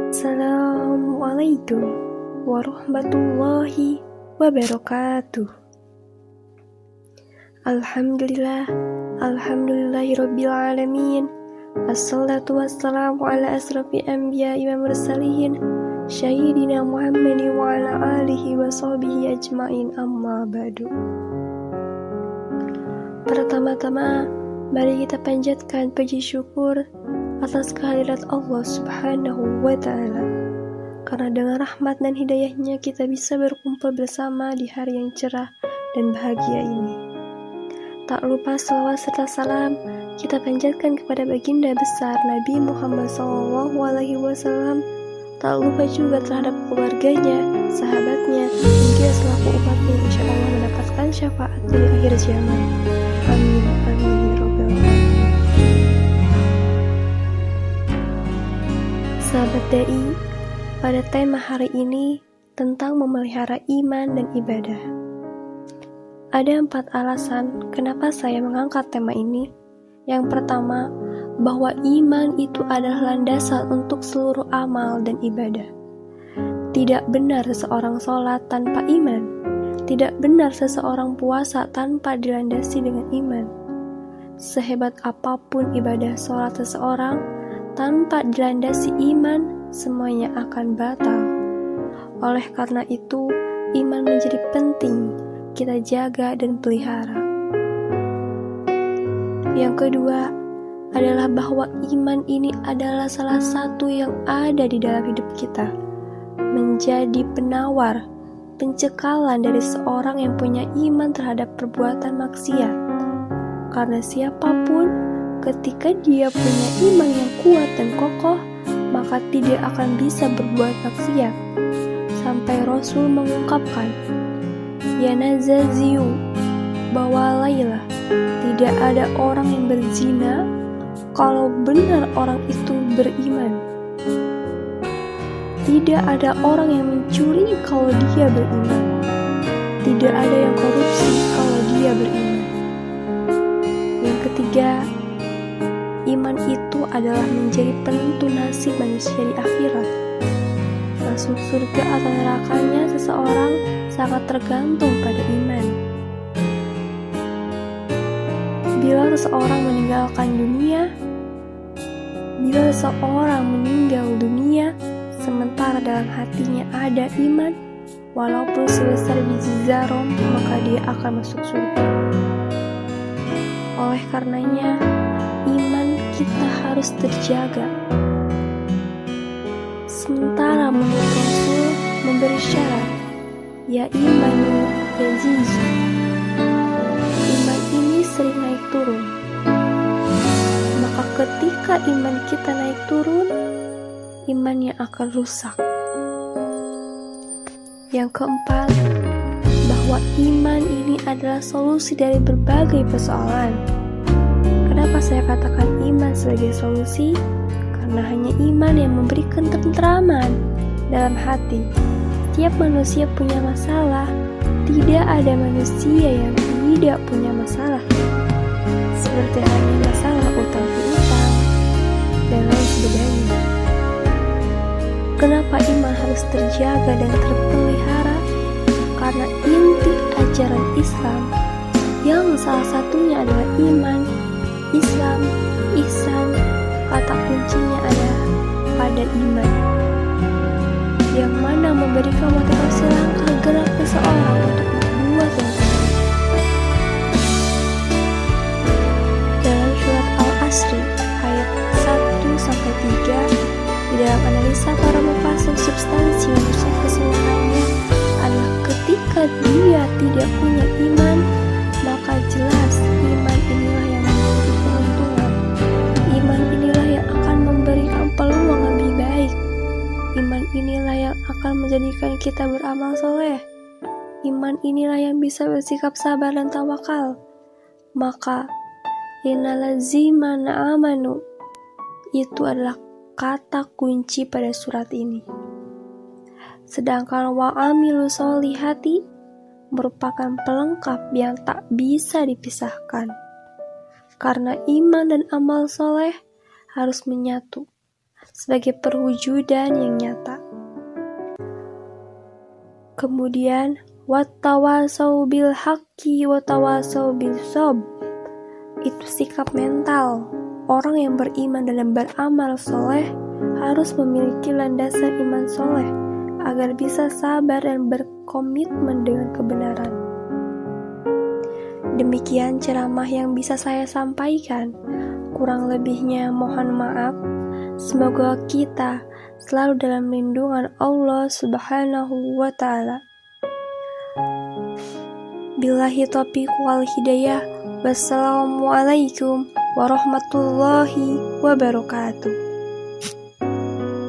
Assalamualaikum warahmatullahi wabarakatuh. Alhamdulillahirabbil alamin. Assalatu wassalamu ala asrafi anbiya'i wa mursalin Sayyidina Muhammadin wa ala alihi wa sahbihi ajma'in, amma ba'du. Pertama-tama, mari kita panjatkan puji syukur atas kehadirat Allah Subhanahu wa Ta'ala, karena dengan rahmat dan hidayahnya kita bisa berkumpul bersama di hari yang cerah dan bahagia ini. Tak lupa selawat serta salam kita panjatkan kepada baginda besar Nabi Muhammad SAW. Tak lupa juga terhadap keluarganya, sahabatnya, hingga selaku umatnya insya Allah mendapatkan syafaat di akhir zaman. Amin, amin, ya Rabbal alamin. Sahabat Dai, pada tema hari ini tentang memelihara iman dan ibadah. Ada 4 alasan kenapa saya mengangkat tema ini. Yang pertama, bahwa iman itu adalah landasan untuk seluruh amal dan ibadah. Tidak benar seseorang sholat tanpa iman. Tidak benar seseorang puasa tanpa dilandasi dengan iman. Sehebat apapun ibadah sholat seseorang, tanpa dilandasi iman, semuanya akan batal. Oleh karena itu, iman menjadi penting kita jaga dan pelihara. Yang kedua adalah bahwa iman ini adalah salah satu yang ada di dalam hidup kita, menjadi penawar, pencekalan dari seorang yang punya iman terhadap perbuatan maksiat. Karena siapapun, ketika dia punya iman yang kuat dan kokoh, maka tidak akan bisa berbuat maksiat. Sampai Rasul mengungkapkan, "Ya nazaziyu, bawalailah, tidak ada orang yang berzina kalau benar orang itu beriman. Tidak ada orang yang mencuri kalau dia beriman. Tidak ada yang korupsi kalau dia beriman." Yang ketiga, iman itu adalah menjadi penentu nasib manusia di akhirat. Masuk surga atau nerakanya seseorang sangat tergantung pada iman. Bila seseorang meninggal dunia, sementara dalam hatinya ada iman, walaupun sebesar biji zarom, maka dia akan masuk surga. Oleh karenanya, iman kita harus terjaga. Sementara menurut Rasul memberi syarat, ya imanu yazizu. Iman ini sering naik turun. Maka ketika iman kita naik turun, imannya akan rusak. Yang keempat, bahwa iman ini adalah solusi dari berbagai persoalan. Kenapa saya katakan iman sebagai solusi? Karena hanya iman yang memberikan ketentraman dalam hati. Setiap manusia punya masalah, tidak ada manusia yang tidak punya masalah. Seperti halnya masalah utang piutang dan lain sebagainya. Kenapa iman harus terjaga dan terpelihara? Karena inti ajaran Islam yang salah satunya adalah iman, Islam, ihsan, kata kuncinya adalah pada iman, yang mana memberikan motivasi langkah gerak seseorang untuk berbuat yang baik. Dalam surat Al-Asri ayat 1-3, di dalam analisa para mufasir substansi manusia keseluruhannya adalah ketika dia tidak punya iman, maka jelas iman inilah yang memiliki keuntungan. Iman inilah yang akan memberikan peluang lebih baik. Iman inilah yang akan menjadikan kita beramal soleh. Iman inilah yang bisa bersikap sabar dan tawakal. Maka innallazina amanu itu adalah kata kunci pada surat ini. Sedangkan wa'amilu sholihati merupakan pelengkap yang tak bisa dipisahkan. Karena iman dan amal soleh harus menyatu. sebagai perwujudan yang nyata. Kemudian, wattawasau bil haqqi wattawasau bil sob. Itu sikap mental. Orang yang beriman dan beramal soleh harus memiliki landasan iman soleh agar bisa sabar dan berkomitmen dengan kebenaran. Demikian ceramah yang bisa saya sampaikan. Kurang lebihnya mohon maaf. Semoga kita selalu dalam lindungan Allah Subhanahu wa Ta'ala. Billahi taufiq wal hidayah. Wassalamualaikum warahmatullahi wabarakatuh.